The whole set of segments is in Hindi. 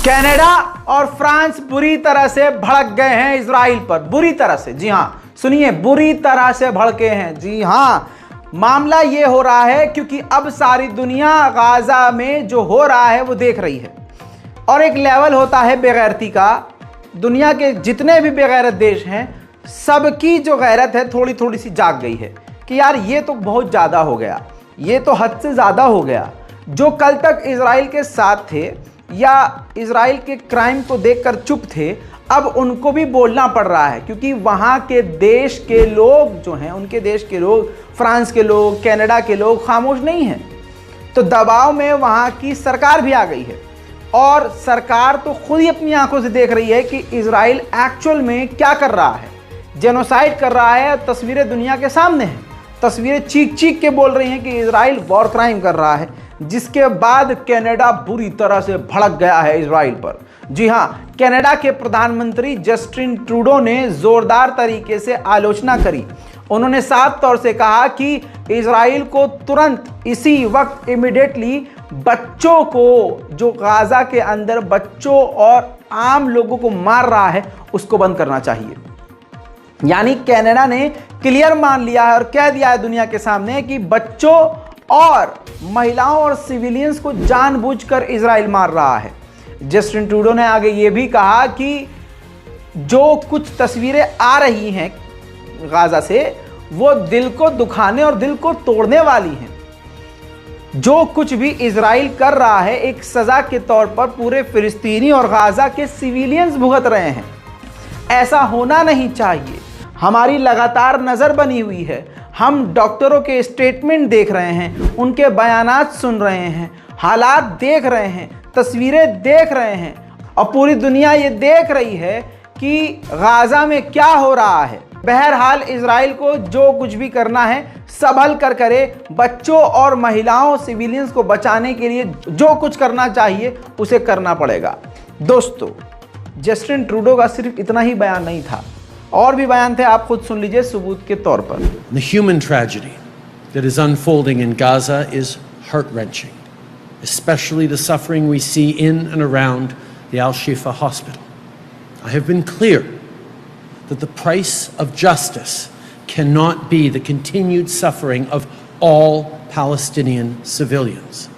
कनाडा और फ्रांस बुरी तरह से भड़क गए हैं इजराइल पर, बुरी तरह से। जी हां, सुनिए, बुरी तरह से भड़के हैं। जी हां, मामला ये हो रहा है क्योंकि अब सारी दुनिया गाजा में जो हो रहा है वो देख रही है। और एक लेवल होता है बेगैरती का, दुनिया के जितने भी बेगैरत देश हैं सबकी जो गैरत है थोड़ी थोड़ी सी जाग गई है कि यार ये तो बहुत ज़्यादा हो गया, ये तो हद से ज़्यादा हो गया। जो कल तक इजराइल के साथ थे या इजराइल के क्राइम को देखकर चुप थे, अब उनको भी बोलना पड़ रहा है क्योंकि वहाँ के देश के लोग जो हैं, उनके देश के लोग, फ्रांस के लोग, कनाडा के लोग खामोश नहीं हैं। तो दबाव में वहाँ की सरकार भी आ गई है और सरकार तो खुद ही अपनी आंखों से देख रही है कि इजराइल एक्चुअल में क्या कर रहा है, जेनोसाइड कर रहा है। तस्वीरें दुनिया के सामने हैं, तस्वीरें चीख चीख के बोल रही हैं कि इजराइल वॉर क्राइम कर रहा है, जिसके बाद कनाडा बुरी तरह से भड़क गया है इजराइल पर। जी हां, कनाडा के प्रधानमंत्री जस्टिन ट्रूडो ने जोरदार तरीके से आलोचना करी। उन्होंने साफ तौर से कहा कि इजराइल को तुरंत इसी वक्त इमीडिएटली बच्चों को, जो गाजा के अंदर बच्चों और आम लोगों को मार रहा है, उसको बंद करना चाहिए। यानी कनाडा ने क्लियर मान लिया है और कह दिया है दुनिया के सामने कि बच्चों और महिलाओं और सिविलियंस को जानबूझकर इजराइल मार रहा है। जस्टिन ट्रूडो ने आगे ये भी कहा कि जो कुछ तस्वीरें आ रही हैं गाजा से, वो दिल को दुखाने और दिल को तोड़ने वाली हैं। जो कुछ भी इजराइल कर रहा है एक सजा के तौर पर पूरे फिलिस्तीनी और गाजा के सिविलियंस भुगत रहे हैं। ऐसा होना नहीं चाहिए। हमारी लगातार नज़र बनी हुई है, हम डॉक्टरों के स्टेटमेंट देख रहे हैं, उनके बयानात सुन रहे हैं, हालात देख रहे हैं, तस्वीरें देख रहे हैं और पूरी दुनिया ये देख रही है कि गाजा में क्या हो रहा है। बहरहाल इजराइल को जो कुछ भी करना है संभल कर करे, बच्चों और महिलाओं, सिविलियंस को बचाने के लिए जो कुछ करना चाहिए उसे करना पड़ेगा। दोस्तों, जस्टिन ट्रूडो का सिर्फ इतना ही बयान नहीं था, और भी बयान थे, आप खुद सुन लीजिए सबूत के तौर पर। The human tragedy that is unfolding in Gaza is heart-wrenching, especially the suffering we see in and around the Al-Shifa hospital. I have been clear that the price of justice cannot be the continued suffering of all Palestinian civilians.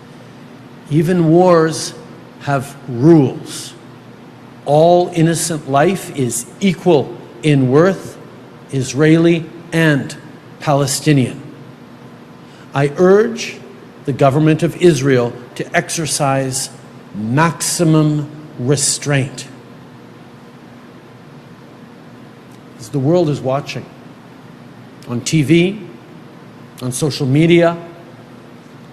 Even wars have rules. All innocent life is equal in worth, Israeli and Palestinian. I urge the government of Israel to exercise maximum restraint. As the world is watching, on TV, on social media,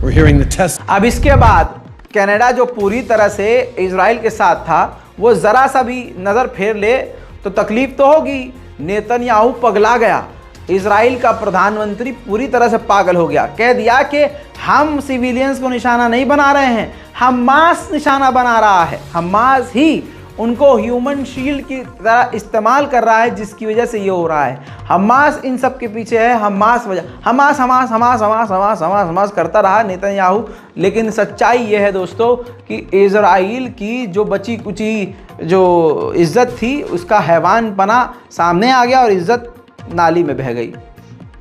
we're hearing the test. अब इसके बाद कनाडा जो पूरी तरह से इजराइल के साथ था, वो ज़रा सा भी नज़र फेर ले तो तकलीफ तो होगी। नेतन्याहू पगला गया, इजराइल का प्रधानमंत्री पूरी तरह से पागल हो गया। कह दिया कि हम सिविलियंस को निशाना नहीं बना रहे हैं, हमास निशाना बना रहा है, हमास ही उनको ह्यूमन शील्ड की तरह इस्तेमाल कर रहा है, जिसकी वजह से ये हो रहा है। हमास इन सब के पीछे है, हमास वजह, Hamas Hamas Hamas Hamas Hamas Hamas Hamas करता रहा नेतन्याहू। लेकिन सच्चाई ये है दोस्तों कि इजराइल की जो बची कुची जो इज़्ज़त थी, उसका हैवानपना सामने आ गया और इज़्ज़त नाली में बह गई।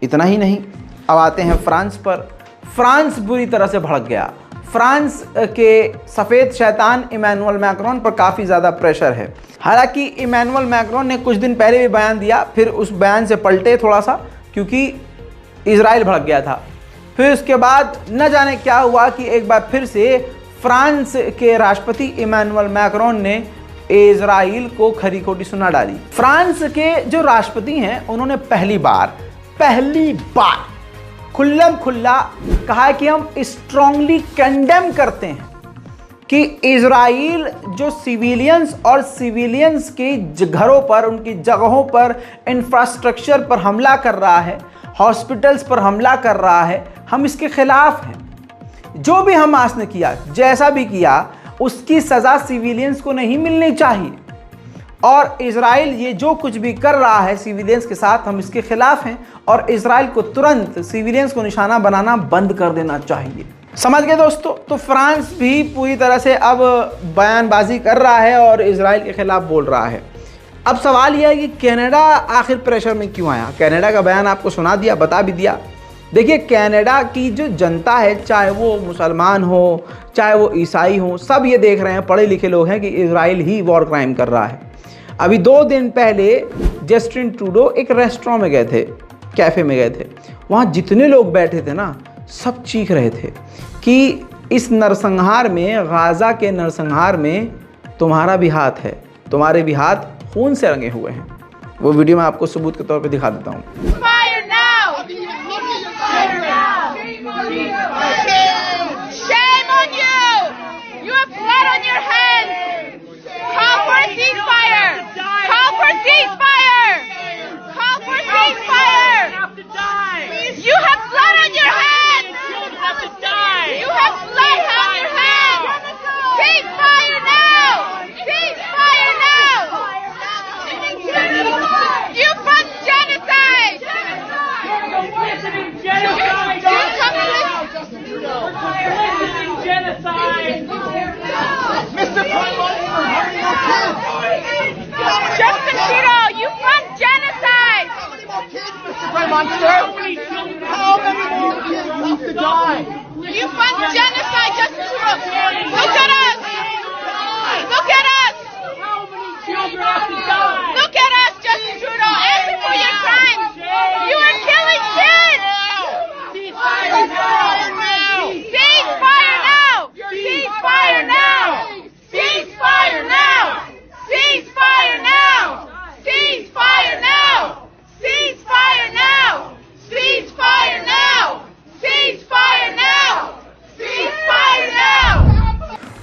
इतना ही नहीं, अब आते हैं फ्रांस पर। फ्रांस बुरी तरह से भड़क गया। फ्रांस के सफ़ेद शैतान इमैनुअल मैक्रोन पर काफ़ी ज़्यादा प्रेशर है। हालांकि इमैनुअल मैक्रोन ने कुछ दिन पहले भी बयान दिया, फिर उस बयान से पलटे थोड़ा सा क्योंकि इजराइल भड़क गया था। फिर उसके बाद न जाने क्या हुआ कि एक बार फिर से फ्रांस के राष्ट्रपति इमैनुअल मैक्रोन ने इजराइल को खरी खोटी सुना डाली। फ्रांस के जो राष्ट्रपति हैं, उन्होंने पहली बार खुल्लम खुल्ला कहा कि हम स्ट्रांगली कंडेम करते हैं कि इजराइल जो सिविलियंस और सिविलियंस के घरों पर, उनकी जगहों पर, इंफ्रास्ट्रक्चर पर हमला कर रहा है, हॉस्पिटल्स पर हमला कर रहा है, हम इसके खिलाफ हैं। जो भी हमास ने किया, जैसा भी किया, उसकी सज़ा सिविलियंस को नहीं मिलनी चाहिए। और इजराइल ये जो कुछ भी कर रहा है सिविलियंस के साथ, हम इसके खिलाफ हैं और इजराइल को तुरंत सिविलियंस को निशाना बनाना बंद कर देना चाहिए। समझ गए दोस्तों। तो फ्रांस भी पूरी तरह से अब बयानबाजी कर रहा है और इजराइल के खिलाफ बोल रहा है। अब सवाल यह है कि कनाडा आखिर प्रेशर में क्यों आया। कनाडा का बयान आपको सुना दिया, बता भी दिया। देखिए, कनाडा की जो जनता है, चाहे वो मुसलमान हो, चाहे वो ईसाई हो, सब ये देख रहे हैं, पढ़े लिखे लोग हैं, कि इजराइल ही वॉर क्राइम कर रहा है। अभी 2 दिन पहले जस्टिन ट्रूडो एक रेस्टोरेंट में गए थे, कैफ़े में गए थे। वहाँ जितने लोग बैठे थे ना, सब चीख रहे थे कि इस नरसंहार में, गाज़ा के नरसंहार में तुम्हारा भी हाथ है, तुम्हारे भी हाथ खून से रंगे हुए हैं। वो वीडियो मैं आपको सबूत के तौर पे दिखा देता हूँ।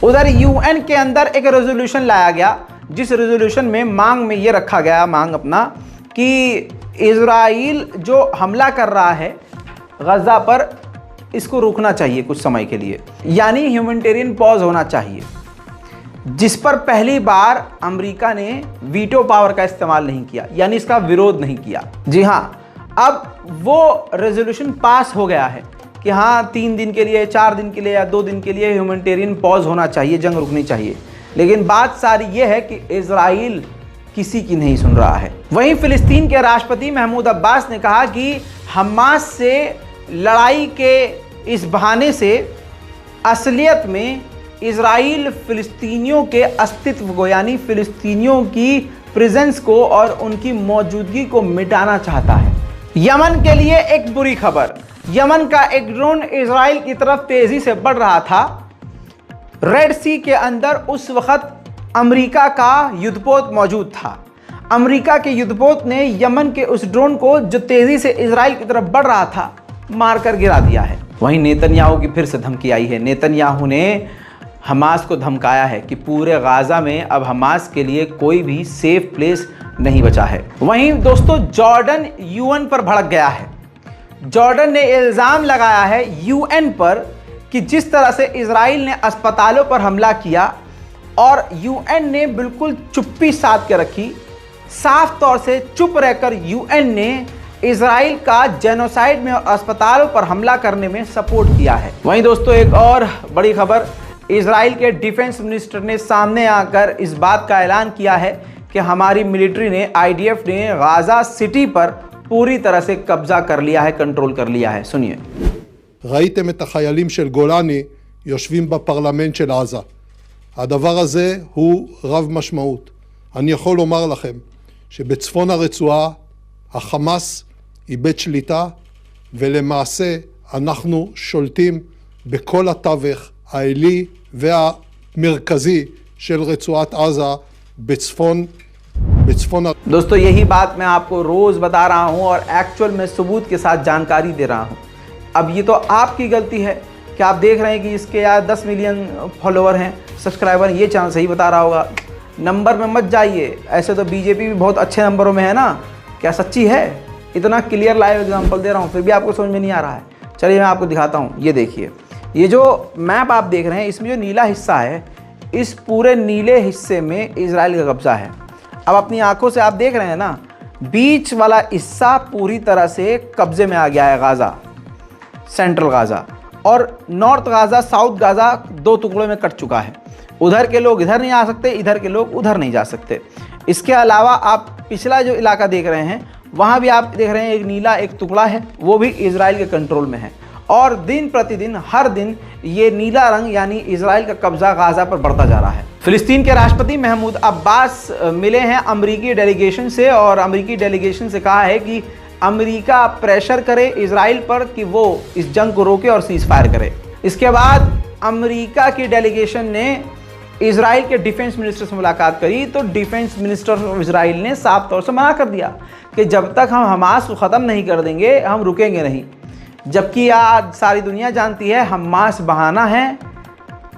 उधर यूएन के अंदर एक रेजोल्यूशन लाया गया, जिस रेजोल्यूशन में मांग में ये रखा गया, मांग अपना, कि इजराइल जो हमला कर रहा है गजा पर, इसको रोकना चाहिए कुछ समय के लिए, यानी ह्यूमैनिटेरियन पॉज होना चाहिए, जिस पर पहली बार अमेरिका ने वीटो पावर का इस्तेमाल नहीं किया, यानी इसका विरोध नहीं किया। जी हाँ, अब वो रेजोल्यूशन पास हो गया है कि हाँ 3 दिन के लिए, 4 दिन के लिए या 2 दिन के लिए ह्यूमैनिटेरियन पॉज होना चाहिए, जंग रुकनी चाहिए। लेकिन बात सारी ये है कि इजराइल किसी की नहीं सुन रहा है। वहीं फिलिस्तीन के राष्ट्रपति महमूद अब्बास ने कहा कि हमास से लड़ाई के इस बहाने से असलियत में इजराइल फिलिस्तीनियों के अस्तित्व को, यानी फिलिस्तीनियों की प्रेजेंस को और उनकी मौजूदगी को मिटाना चाहता है। यमन के लिए एक बुरी खबर, यमन का एक ड्रोन इजराइल की तरफ तेजी से बढ़ रहा था। रेड सी के अंदर उस वक्त अमेरिका का युद्धपोत मौजूद था। अमेरिका के युद्धपोत ने यमन के उस ड्रोन को, जो तेजी से इजराइल की तरफ बढ़ रहा था, मारकर गिरा दिया है। वहीं नेतन्याहू की फिर से धमकी आई है। नेतन्याहू ने हमास को धमकाया है कि पूरे गाजा में अब हमास के लिए कोई भी सेफ प्लेस नहीं बचा है। वहीं दोस्तों, जॉर्डन यूएन पर भड़क गया है। जॉर्डन ने इल्ज़ाम लगाया है यूएन पर कि जिस तरह से इजराइल ने अस्पतालों पर हमला किया और यूएन ने बिल्कुल चुप्पी साध के रखी, साफ तौर से चुप रहकर यूएन ने इजराइल का जेनोसाइड में और अस्पतालों पर हमला करने में सपोर्ट किया है। वहीं दोस्तों, एक और बड़ी खबर, इजराइल के डिफेंस मिनिस्टर ने सामने आकर इस बात का ऐलान किया है कि हमारी मिलिट्री ने, आईडीएफ ने गाजा सिटी पर पूरी तरह से कब्जा कर लिया है, कंट्रोल कर लिया है। सुनिए। ראיתם את החיילים של גולני יושבים בפרלמנט של עזה. הדבר הזה הוא רב משמעות. אני יכול לומר לכם שבצפון הרצועה החמאס איבד שליטה, ולמעשה אנחנו שולטים בכל התווך העילי והמרכזי של רצועת עזה בצפון. दोस्तों, यही बात मैं आपको रोज बता रहा हूं और एक्चुअल में सबूत के साथ जानकारी दे रहा हूं। अब ये तो आपकी गलती है कि आप देख रहे हैं कि इसके यार 10 मिलियन फॉलोअर हैं, सब्सक्राइबर। ये चैनल सही बता रहा होगा, नंबर में मत जाइए। ऐसे तो बीजेपी भी बहुत अच्छे नंबरों में है ना, क्या सच्ची है? इतना क्लियर लाइव एग्जांपल दे रहा हूँ, फिर भी आपको समझ में नहीं आ रहा है। चलिए मैं आपको दिखाता हूँ। ये देखिए, ये जो मैप आप देख रहे हैं, इसमें जो नीला हिस्सा है, इस पूरे नीले हिस्से में इजराइल का कब्जा है। अब अपनी आंखों से आप देख रहे हैं ना, बीच वाला हिस्सा पूरी तरह से कब्जे में आ गया है, गाजा, सेंट्रल गाजा। और नॉर्थ गाज़ा साउथ गाज़ा 2 टुकड़ों में कट चुका है। उधर के लोग इधर नहीं आ सकते, इधर के लोग उधर नहीं जा सकते। इसके अलावा आप पिछला जो इलाका देख रहे हैं वहाँ भी आप देख रहे हैं एक नीला एक टुकड़ा है, वो भी इजराइल के कंट्रोल में है। और दिन प्रतिदिन हर दिन ये नीला रंग यानी इजराइल का कब्जा गाज़ा पर बढ़ता जा रहा है। फिलिस्तीन के राष्ट्रपति महमूद अब्बास मिले हैं अमेरिकी डेलीगेशन से और अमेरिकी डेलीगेशन से कहा है कि अमेरिका प्रेशर करे इजराइल पर कि वो इस जंग को रोके और सीज फायर करे। इसके बाद अमेरिका की डेलीगेशन ने इजराइल के डिफेंस मिनिस्टर से मुलाकात करी तो डिफेंस मिनिस्टर ऑफ इजराइल ने साफ तौर से मना कर दिया कि जब तक हम हमास को ख़त्म नहीं कर देंगे हम रुकेंगे नहीं। जबकि आज सारी दुनिया जानती है हमास बहाना है,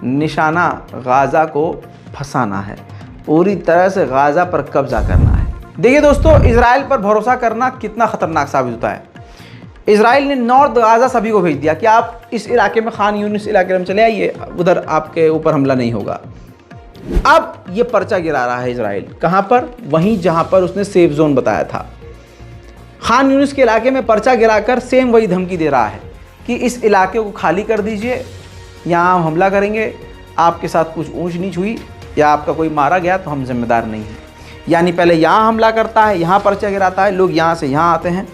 निशाना गाज़ा को फंसाना है, पूरी तरह से गाज़ा पर कब्जा करना है। देखिए दोस्तों, इजराइल पर भरोसा करना कितना ख़तरनाक साबित होता है। इजराइल ने नॉर्थ गाज़ा सभी को भेज दिया कि आप इस इलाके में खान यूनिस इलाके में चले आइए, उधर आपके ऊपर हमला नहीं होगा। अब ये पर्चा गिरा रहा है इजराइल, कहाँ पर? वहीं जहाँ पर उसने सेफ जोन बताया था। खान यूनिस के इलाके में पर्चा गिराकर सेम वही धमकी दे रहा है कि इस इलाके को खाली कर दीजिए, यहाँ हम हमला करेंगे, आपके साथ कुछ ऊंच नीच हुई या आपका कोई मारा गया तो हम जिम्मेदार नहीं हैं। यानी पहले यहाँ हमला करता है, यहाँ पर्चा गिराता है, लोग यहाँ से यहाँ आते हैं,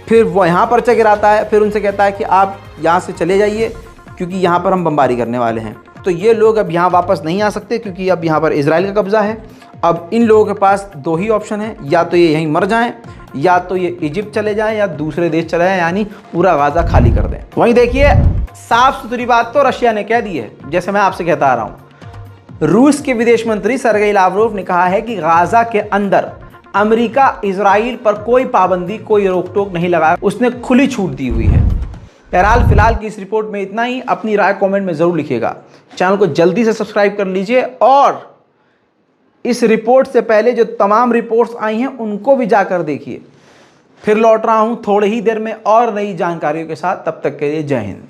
फिर वो यहाँ पर्चा गिराता है, फिर उनसे कहता है कि आप यहाँ से चले जाइए क्योंकि यहाँ पर हम बमबारी करने वाले हैं। तो ये लोग अब यहाँ वापस नहीं आ सकते क्योंकि अब यहाँ पर इजराइल का कब्ज़ा है। अब इन लोगों के पास 2 ही ऑप्शन है, या तो ये यहीं मर जाएं या तो ये इजिप्ट चले जाएं या दूसरे देश चले जाएं, यानी पूरा गाज़ा खाली कर दें। वहीं देखिए, साफ सुथरी बात तो रशिया ने कह दी है, जैसे मैं आपसे कहता आ रहा हूँ। रूस के विदेश मंत्री सरगेई लावरोव ने कहा है कि गाज़ा के अंदर अमेरिका इजराइल पर कोई पाबंदी कोई रोक टोक नहीं लगाया, उसने खुली छूट दी हुई है। बहरहाल फिलहाल की इस रिपोर्ट में इतना ही। अपनी राय कमेंट में ज़रूर लिखिएगा। चैनल को जल्दी से सब्सक्राइब कर लीजिए और इस रिपोर्ट से पहले जो तमाम रिपोर्ट्स आई हैं उनको भी जाकर देखिए। फिर लौट रहा हूँ थोड़ी ही देर में और नई जानकारियों के साथ, तब तक के लिए जय हिंद।